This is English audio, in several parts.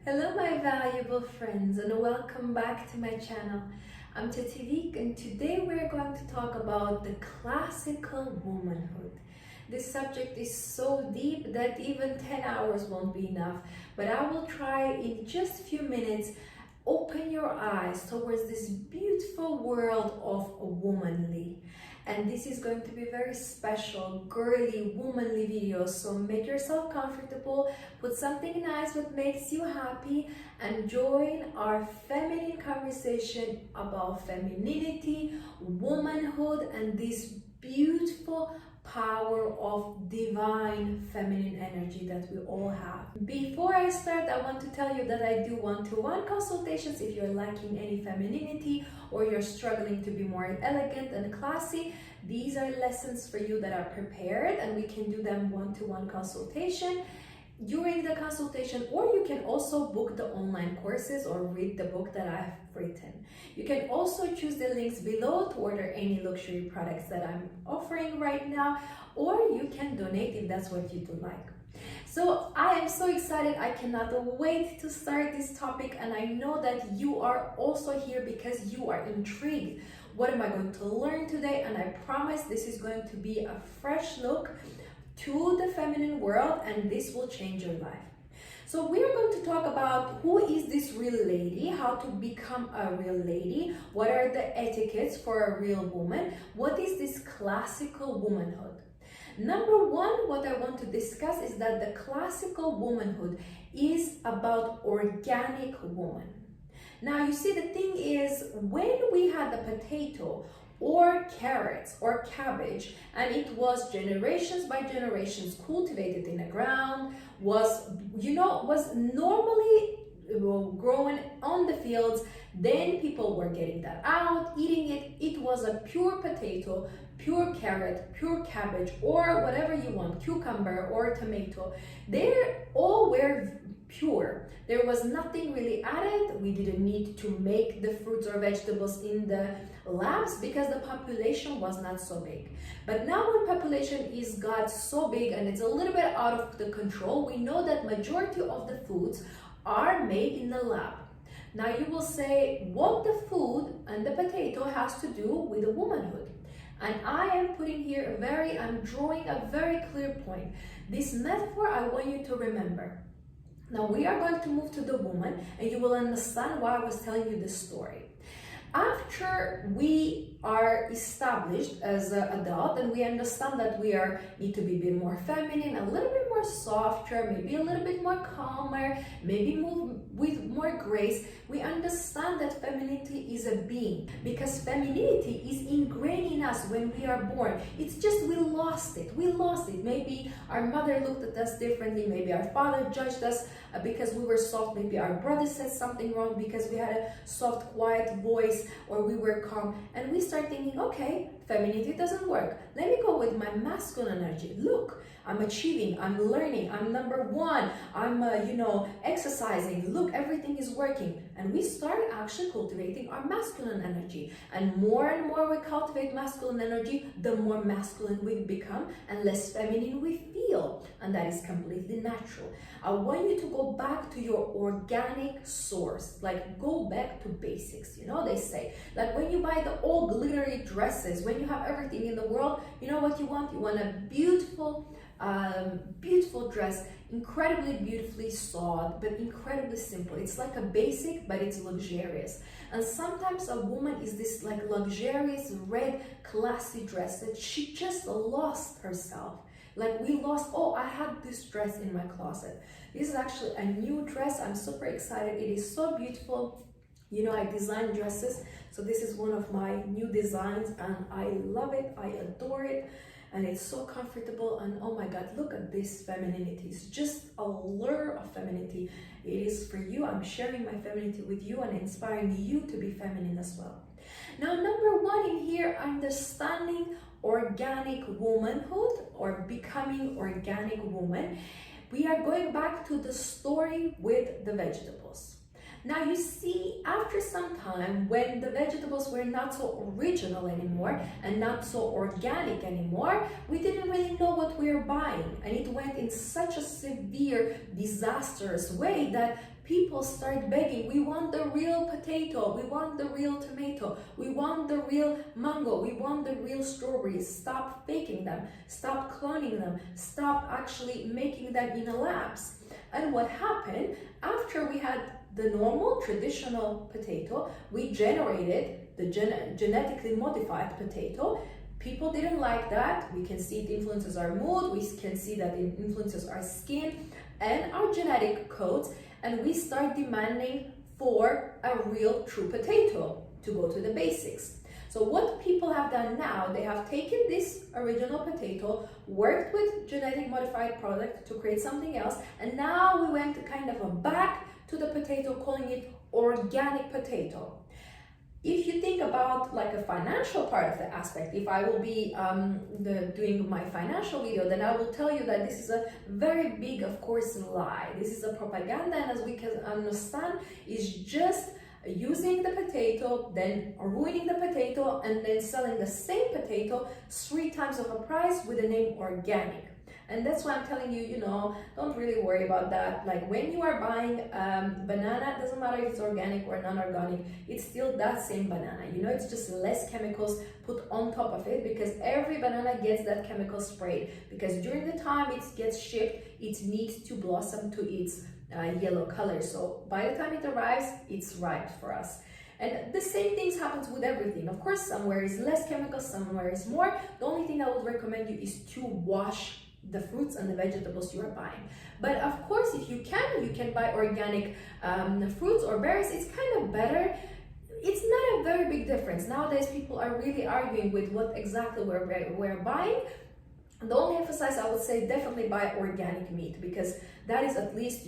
Hello my valuable friends and welcome back to my channel. I'm Ladylike and today we're going to talk about the classical womanhood. This subject is so deep that even 10 hours won't be enough, but I will try in just a few minutes open your eyes towards this beautiful world of womanly. And this is going to be very special, girly, womanly video. So make yourself comfortable, put something nice that makes you happy, and join our feminine conversation about femininity, womanhood, and this beautiful power of divine feminine energy that we all have. Before I start, I want to tell you that I do one-to-one consultations if you're lacking any femininity or you're struggling to be more elegant and classy. These are lessons for you that are prepared and we can do them one-to-one consultation during the consultation, or you can also book the online courses or read the book that I've written. You can also choose the links below to order any luxury products that I'm offering right now, or you can donate if that's what you do like. So I am so excited. I cannot wait to start this topic, and I know that you are also here because you are intrigued. What am I going to learn today? And I promise this is going to be a fresh look to the feminine world, and this will change your life. So we are going to talk about who is this real lady, how to become a real lady, what are the etiquettes for a real woman, what is this classical womanhood. Number one, what I want to discuss is that the classical womanhood is about organic woman. Now you see, the thing is, when we had the potato or carrots or cabbage, and it was generations by generations cultivated in the ground, was normally grown on the fields, then people were getting that out, eating it. It was a pure potato, pure carrot, pure cabbage, or whatever you want, cucumber or tomato. They all were pure. There was nothing really added. We didn't need to make the fruits or vegetables in the labs because the population was not so big. But now when population is got so big and it's a little bit out of the control, we know that majority of the foods are made in the lab. Now you will say, what the food and the potato has to do with the womanhood? And I am putting here I'm drawing a very clear point. This metaphor I want you to remember. Now we are going to move to the woman and you will understand why I was telling you this story. After we are established as an adult and we understand that we need to be a bit more feminine, a little bit more softer, maybe a little bit more calmer, maybe move with more grace, we understand that femininity is a being, because femininity is ingrained in us when we are born. It's just we lost it. Maybe our mother looked at us differently, maybe our father judged us because we were soft, maybe our brother said something wrong because we had a soft, quiet voice, or we were calm, and we start thinking, okay, femininity doesn't work. Let me go with my masculine energy. Look, I'm achieving, I'm learning, I'm number one, I'm exercising. Look, everything is working. And we start actually cultivating our masculine energy. And more we cultivate masculine energy, the more masculine we become and less feminine we feel. And that is completely natural. I want you to go back to your organic source, like go back to basics. They say, like when you buy the old glittery dresses, when you have everything in the world, you know what you want? You want a beautiful dress, incredibly beautifully sewed, but incredibly simple. It's like a basic, but it's luxurious. And sometimes a woman is this like luxurious red classy dress that she just lost herself. Like we lost, oh, I had this dress in my closet. This is actually a new dress. I'm super excited. It is so beautiful. I design dresses, so this is one of my new designs and I love it. I adore it. And it's so comfortable, and oh my God, look at this femininity. It's just a lure of femininity. It is for you. I'm sharing my femininity with you and inspiring you to be feminine as well. Now, number one in here, understanding organic womanhood or becoming organic woman. We are going back to the story with the vegetables. Now you see, after some time, when the vegetables were not so original anymore and not so organic anymore, we didn't really know what we were buying. And it went in such a severe, disastrous way that people start begging, we want the real potato, we want the real tomato, we want the real mango, we want the real strawberries. Stop faking them, stop cloning them, stop actually making them in the labs. And what happened, after we had the normal traditional potato, we generated the genetically modified potato. People didn't like that. We can see it influences our mood, we can see that it influences our skin and our genetic codes, and we start demanding for a real true potato, to go to the basics. So what people have done now, they have taken this original potato, worked with genetic modified product to create something else, and now we went kind of back to the potato, calling it organic potato. If you think about like a financial part of the aspect, if I will be doing my financial video, then I will tell you that this is a very big, of course, lie. This is a propaganda, and as we can understand, is just using the potato, then ruining the potato, and then selling the same potato 3 times of a price with the name organic. And that's why I'm telling you, don't really worry about that. Like when you are buying banana, it doesn't matter if it's organic or non-organic, it's still that same banana. It's just less chemicals put on top of it, because every banana gets that chemical sprayed. Because during the time it gets shipped, it needs to blossom to its yellow color. So by the time it arrives, it's ripe for us. And the same things happens with everything. Of course, somewhere is less chemicals, somewhere is more. The only thing I would recommend you is to wash the fruits and the vegetables you are buying. But of course, if you can buy organic fruits or berries. It's kind of better. It's not a very big difference. Nowadays, people are really arguing with what exactly we're buying. The only emphasis I would say, definitely buy organic meat, because that is at least,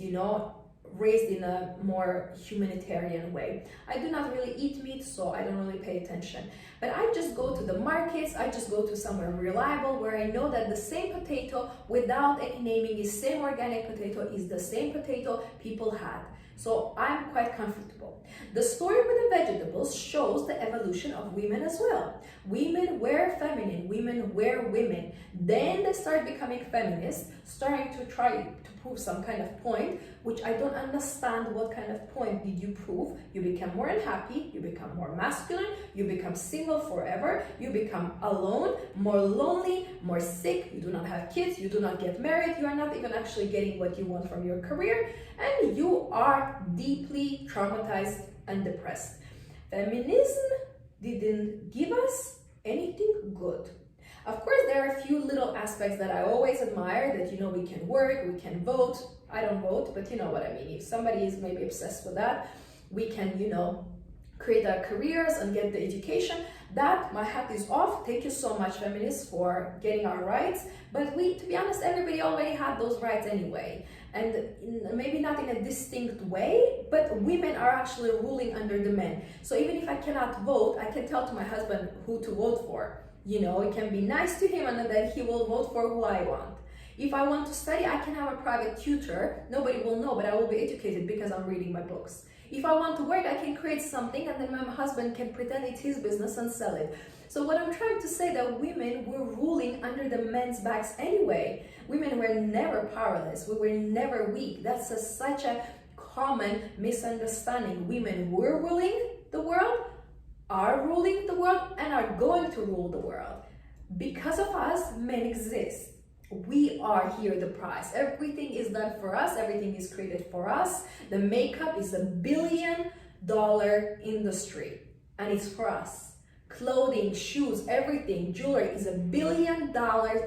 raised in a more humanitarian way. I do not really eat meat, so I don't really pay attention. But I just go to the markets, I just go to somewhere reliable where I know that the same potato, without any naming, is same organic potato, is the same potato people had. So I'm quite comfortable. The story with the vegetables shows the evolution of women as well. Women were feminine, women were women. Then they start becoming feminists, starting to try to prove some kind of point, which I don't understand. What kind of point did you prove? You become more unhappy, you become more masculine, you become single forever, you become alone, more lonely, more sick, you do not have kids, you do not get married, you are not even actually getting what you want from your career, and you are deeply traumatized and depressed. Feminism didn't give us anything good. Of course, there are a few little aspects that I always admire, that, we can work, we can vote. I don't vote, but you know what I mean. If somebody is maybe obsessed with that, we can, create our careers and get the education. That, my hat is off. Thank you so much, feminists, for getting our rights. But to be honest, everybody already had those rights anyway. And maybe not in a distinct way, but women are actually ruling under the men. So even if I cannot vote, I can tell to my husband who to vote for. It can be nice to him, and then he will vote for who I want. If I want to study, I can have a private tutor. Nobody will know, but I will be educated because I'm reading my books. If I want to work, I can create something, and then my husband can pretend it's his business and sell it. So what I'm trying to say, that women were ruling under the men's backs anyway. Women were never powerless. We were never weak. That's such a common misunderstanding. Women were ruling the world, are ruling the world, and are going to rule the world. Because of us, men exist. We are here the prize. Everything is done for us. Everything is created for us. The makeup is $1 billion industry, and it's for us. Clothing, shoes, everything, jewelry is $1 billion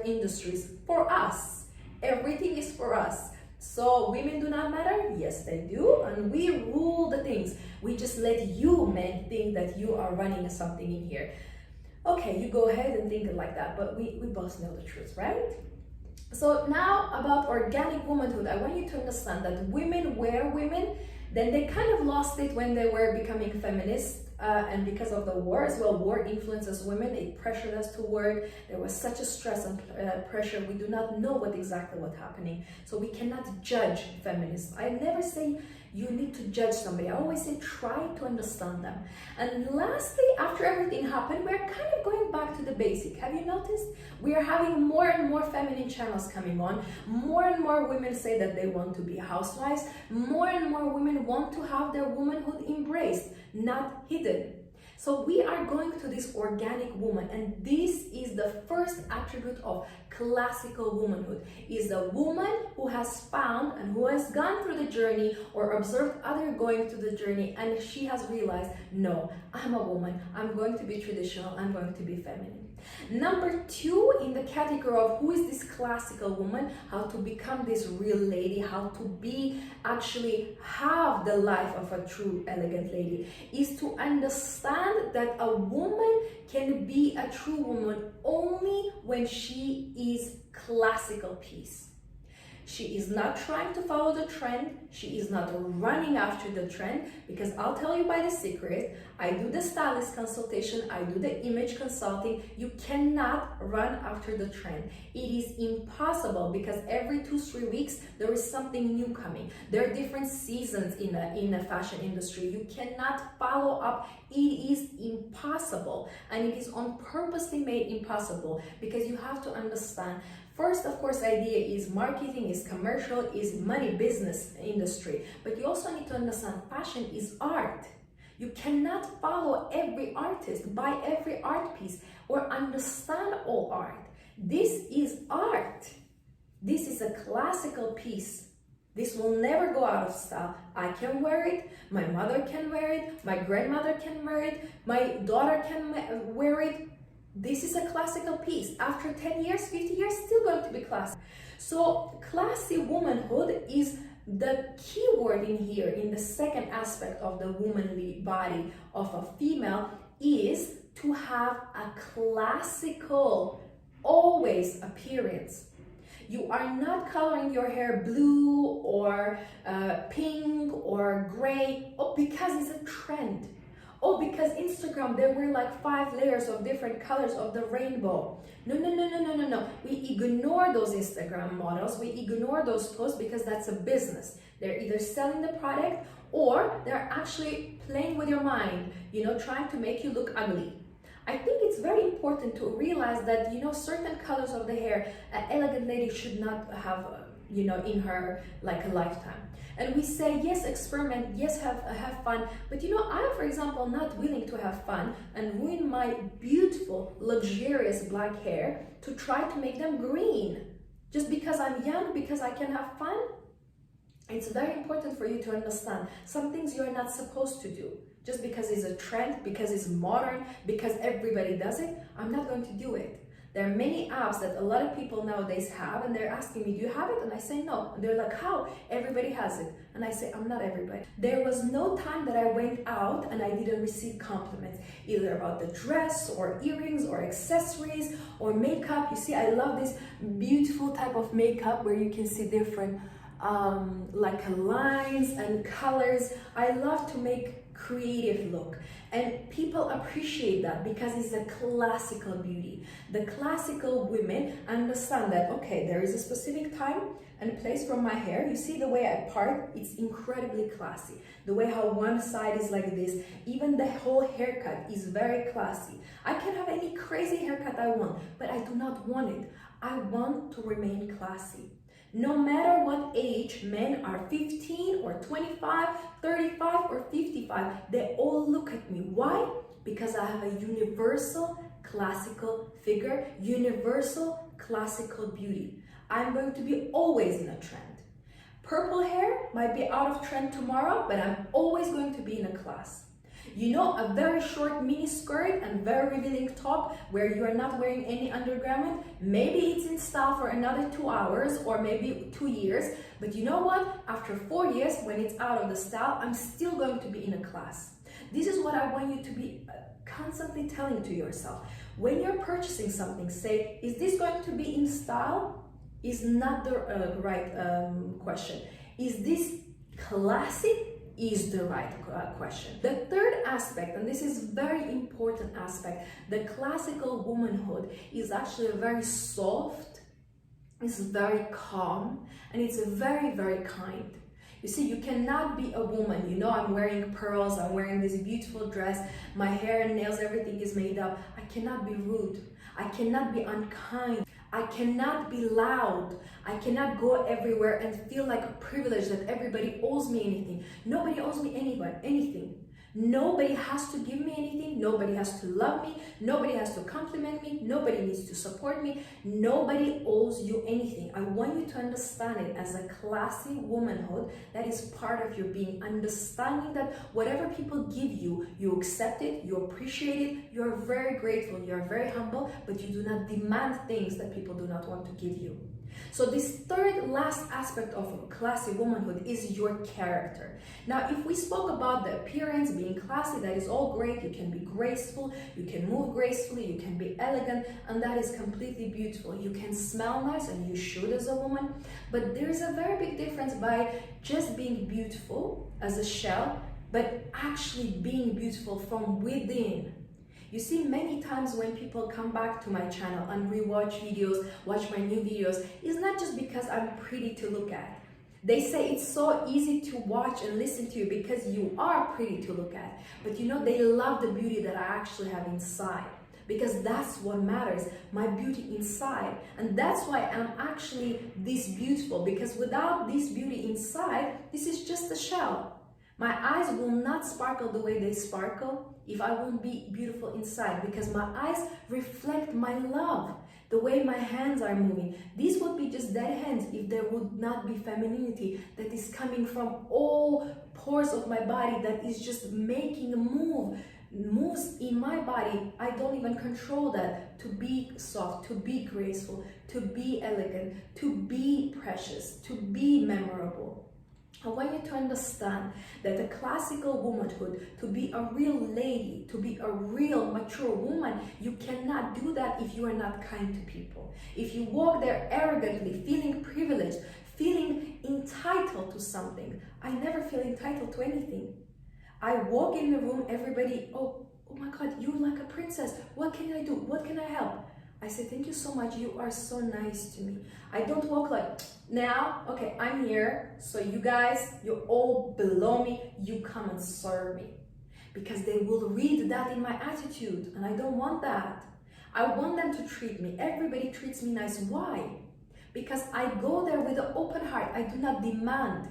industries for us. Everything is for us. So women do not matter? Yes, they do, and we rule the things. We just let you men think that you are running something in here. Okay, you go ahead and think it like that, but we both know the truth, right? So now about organic womanhood, I want you to understand that women were women, then they kind of lost it when they were becoming feminists, and because of the war as well. War influences women, it pressured us to work. There was such a stress and pressure. We do not know exactly what's happening, so we cannot judge feminism. I never say You need to judge somebody. I always say try to understand them. And lastly, after everything happened, we're kind of going back to the basic. Have you noticed? We are having more and more feminine channels coming on. More and more women say that they want to be housewives. More and more women want to have their womanhood embraced, not hidden. So we are going to this organic woman, and this is the first attribute of classical womanhood, is a woman who has found and who has gone through the journey or observed others going through the journey, and she has realized, no, I'm a woman, I'm going to be traditional, I'm going to be feminine. Number two in the category of who is this classical woman, how to become this real lady, how to be actually have the life of a true elegant lady, is to understand that a woman can be a true woman only when she is classical piece. She is not trying to follow the trend. She is not running after the trend, because I'll tell you by the secret, I do the stylist consultation, I do the image consulting. You cannot run after the trend. It is impossible, because every 2-3 weeks there is something new coming. There are different seasons in the fashion industry. You cannot follow up. It is impossible, and it is on purposely made impossible, because you have to understand. First, of course, idea is marketing, is commercial, is money, business industry. But you also need to understand fashion is art. You cannot follow every artist, buy every art piece, or understand all art. This is art. This is a classical piece. This will never go out of style. I can wear it, my mother can wear it, my grandmother can wear it, my daughter can wear it. This is a classical piece. After 10 years, 50 years, still going to be classic. So classy womanhood is the key word in here, in the second aspect of the womanly body of a female, is to have a classical, always appearance. You are not coloring your hair blue or pink or gray, because it's a trend. Oh, because Instagram, there were like 5 layers of different colors of the rainbow. No. We ignore those Instagram models. We ignore those posts, because that's a business. They're either selling the product or they're actually playing with your mind, trying to make you look ugly. I think it's very important to realize that, certain colors of the hair, an elegant lady should not have, in her like a lifetime. And we say, yes, experiment, yes, have fun. But I'm, for example, not willing to have fun and ruin my beautiful, luxurious black hair to try to make them green. Just because I'm young, because I can have fun. It's very important for you to understand some things you're not supposed to do. Just because it's a trend, because it's modern, because everybody does it, I'm not going to do it. There are many apps that a lot of people nowadays have, and they're asking me, do you have it? And I say no. And they're like, how? Everybody has it. And I say, I'm not everybody. There was no time that I went out and I didn't receive compliments, either about the dress or earrings or accessories or makeup. You see, I love this beautiful type of makeup where you can see different like lines and colors. I love to make creative look, and people appreciate that because it's a classical beauty. The classical women understand that, okay, there is a specific time and place for my hair. You see the way I part, it's incredibly classy. The way how one side is like this, even the whole haircut is very classy. I can have any crazy haircut I want, but I do not want it. I want to remain classy. No matter what age, men are 15 or 25, 35 or 55, they all look at me. Why? Because I have a universal classical figure, universal classical beauty. I'm going to be always in a trend. Purple hair might be out of trend tomorrow, but I'm always going to be in a class. A very short mini skirt and very revealing top where you are not wearing any undergarment, maybe it's in style for another 2 hours or maybe 2 years, but you know what? After 4 years, when it's out of the style, I'm still going to be in a class. This is what I want you to be constantly telling to yourself. When you're purchasing something, say, is this going to be in style? Is not the right question. Is this classic? Is the right question. The third aspect, and this is very important aspect, the classical womanhood is actually very soft, it's very calm, and it's very, very kind. You see, you cannot be a woman. You know, I'm wearing pearls, I'm wearing this beautiful dress, my hair and nails, everything is made up. I cannot be rude. I cannot be unkind. I cannot be loud. I cannot go everywhere and feel like a privilege that everybody owes me anything. Nobody owes me anything. Nobody has to give me anything. Nobody has to love me. Nobody has to compliment me. Nobody needs to support me. Nobody owes you anything. I want you to understand it as a classy womanhood that is part of your being. Understanding that whatever people give you, you accept it, you appreciate it, you are very grateful, you are very humble, but you do not demand things that people do not want to give you. So this third last aspect of classy womanhood is your character. Now, if we spoke about the appearance, being classy, that is all great. You can be graceful, you can move gracefully, you can be elegant, and that is completely beautiful. You can smell nice, and you should as a woman. But there's a very big difference by just being beautiful as a shell, but actually being beautiful from within. You see, many times when people come back to my channel and rewatch videos, watch my new videos, it's not just because I'm pretty to look at. They say it's so easy to watch and listen to you because you are pretty to look at. But you know, they love the beauty that I actually have inside, because that's what matters, my beauty inside. And that's why I'm actually this beautiful, because without this beauty inside, this is just a shell. My eyes will not sparkle the way they sparkle if I won't be beautiful inside, because my eyes reflect my love, the way my hands are moving. These would be just dead hands if there would not be femininity that is coming from all pores of my body, that is just making a moves in my body. I don't even control that. To be soft, to be graceful, to be elegant, to be precious, to be memorable. I want you to understand that a classical womanhood, to be a real lady, to be a real mature woman, you cannot do that if you are not kind to people. If you walk there arrogantly, feeling privileged, feeling entitled to something. I never feel entitled to anything. I walk in the room, everybody, oh my God, you're like a princess. What can I do? What can I help? I say, thank you so much. You are so nice to me. I don't walk like, now, okay, I'm here. So you guys, you're all below me. You come and serve me. Because they will read that in my attitude. And I don't want that. I want them to treat me. Everybody treats me nice. Why? Because I go there with an open heart. I do not demand.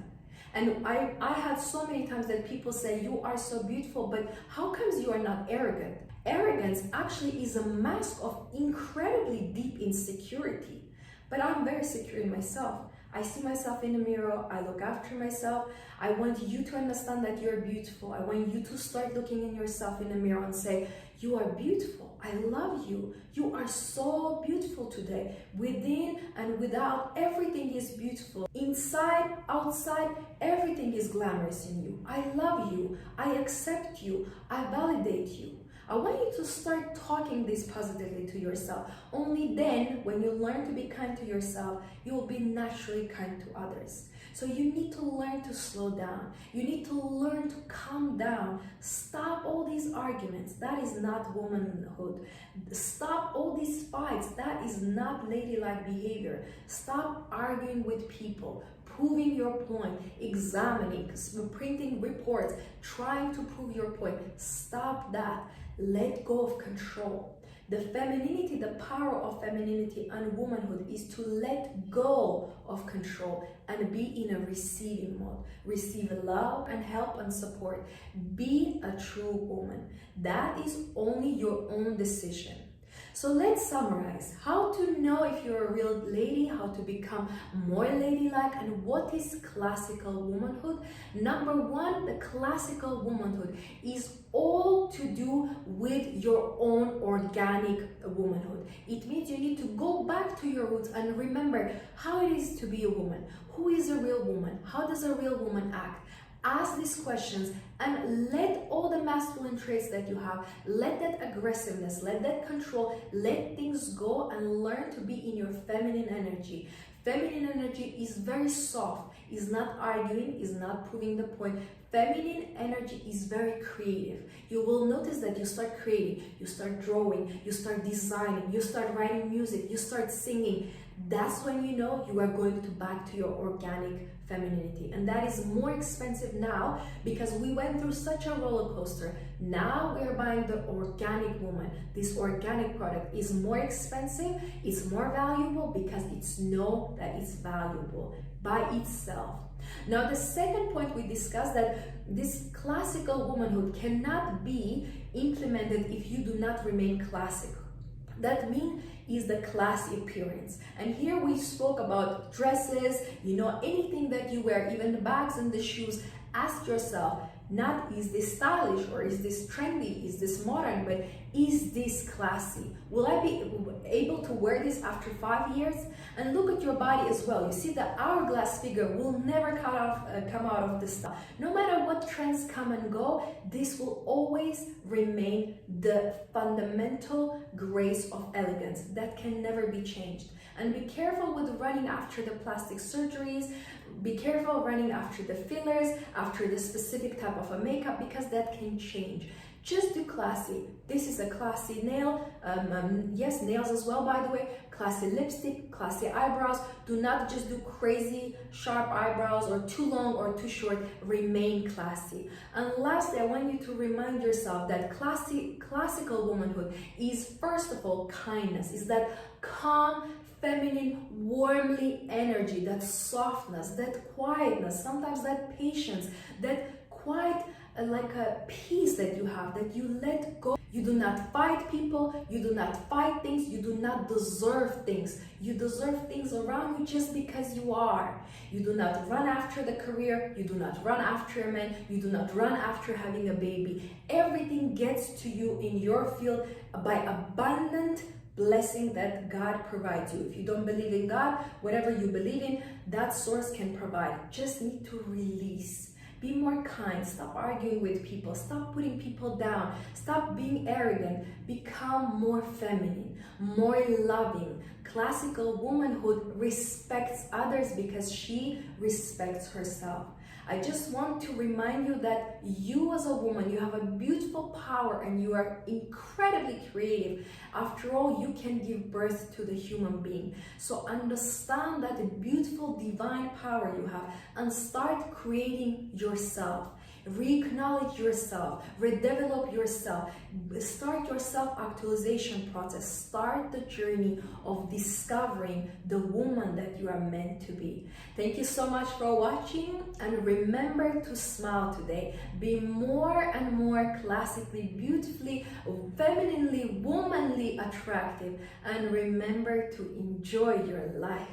And I had so many times that people say, you are so beautiful, but how comes you are not arrogant? Arrogance actually is a mask of incredibly deep insecurity. But I'm very secure in myself. I see myself in the mirror, I look after myself. I want you to understand that you're beautiful. I want you to start looking in yourself in the mirror and say, you are beautiful. I love you. You are so beautiful today. Within and without, everything is beautiful. Inside, outside, everything is glamorous in you. I love you. I accept you. I validate you. I want you to start talking this positively to yourself. Only then, when you learn to be kind to yourself, you will be naturally kind to others. So you need to learn to slow down. You need to learn to calm down. Stop all these arguments. That is not womanhood. Stop all these fights. That is not ladylike behavior. Stop arguing with people, proving your point, examining, printing reports, trying to prove your point. Stop that. Let go of control. The femininity, the power of femininity and womanhood is to let go of control and be in a receiving mode. Receive love and help and support. Be a true woman. That is only your own decision. So let's summarize how to know if you're a real lady, how to become more ladylike, and what is classical womanhood. Number one, the classical womanhood is all to do with your own organic womanhood. It means you need to go back to your roots and remember how it is to be a woman. Who is a real woman? How does a real woman act? Ask these questions and let all the masculine traits that you have, let that aggressiveness, let that control, let things go and learn to be in your feminine energy. Feminine energy is very soft, is not arguing, is not proving the point. Feminine energy is very creative. You will notice that you start creating, you start drawing, you start designing, you start writing music, you start singing. that's when you know you are going to back to your organic femininity. And that is more expensive now because we went through such a roller coaster. Now we are buying the organic woman. This organic product is more expensive, it's more valuable because it's know that it's valuable by itself. Now the second point we discussed, that this classical womanhood cannot be implemented if you do not remain classic. That means is the classy appearance. And here we spoke about dresses, anything that you wear, even the bags and the shoes. Ask yourself, not is this stylish or is this trendy, is this modern, but is this classy? Will I be able to wear this after 5 years? And look at your body as well. You see the hourglass figure will never come out of the style. No matter what trends come and go, this will always remain the fundamental grace of elegance that can never be changed. And be careful with running after the plastic surgeries. Be careful running after the fillers, after the specific type of a makeup, because that can change. Just do classy. This is a classy nail. Yes, nails as well, by the way. Classy lipstick, classy eyebrows. Do not just do crazy sharp eyebrows or too long or too short. Remain classy. And lastly, I want you to remind yourself that classical womanhood is, first of all, kindness. Is that calm, feminine, warmly energy, that softness, that quietness, sometimes that patience, that quiet like a peace that you have, that you let go. You do not fight people, you do not fight things, you do not deserve things. You deserve things around you just because you are. You do not run after the career, you do not run after a man, you do not run after having a baby. Everything gets to you in your field by abundant blessing that God provides you. If you don't believe in God, whatever you believe in, that source can provide. Just need to release. Be more kind. Stop arguing with people. Stop putting people down. Stop being arrogant. Become more feminine, more loving. Classical womanhood respects others because she respects herself. I just want to remind you that you as a woman, you have a beautiful power and you are incredibly creative. After all, you can give birth to the human being. So understand that the beautiful divine power you have and start creating yourself. Re-acknowledge yourself, redevelop yourself, start your self-actualization process, start the journey of discovering the woman that you are meant to be. Thank you so much for watching, and remember to smile today. Be more and more classically, beautifully, femininely, womanly attractive, and remember to enjoy your life.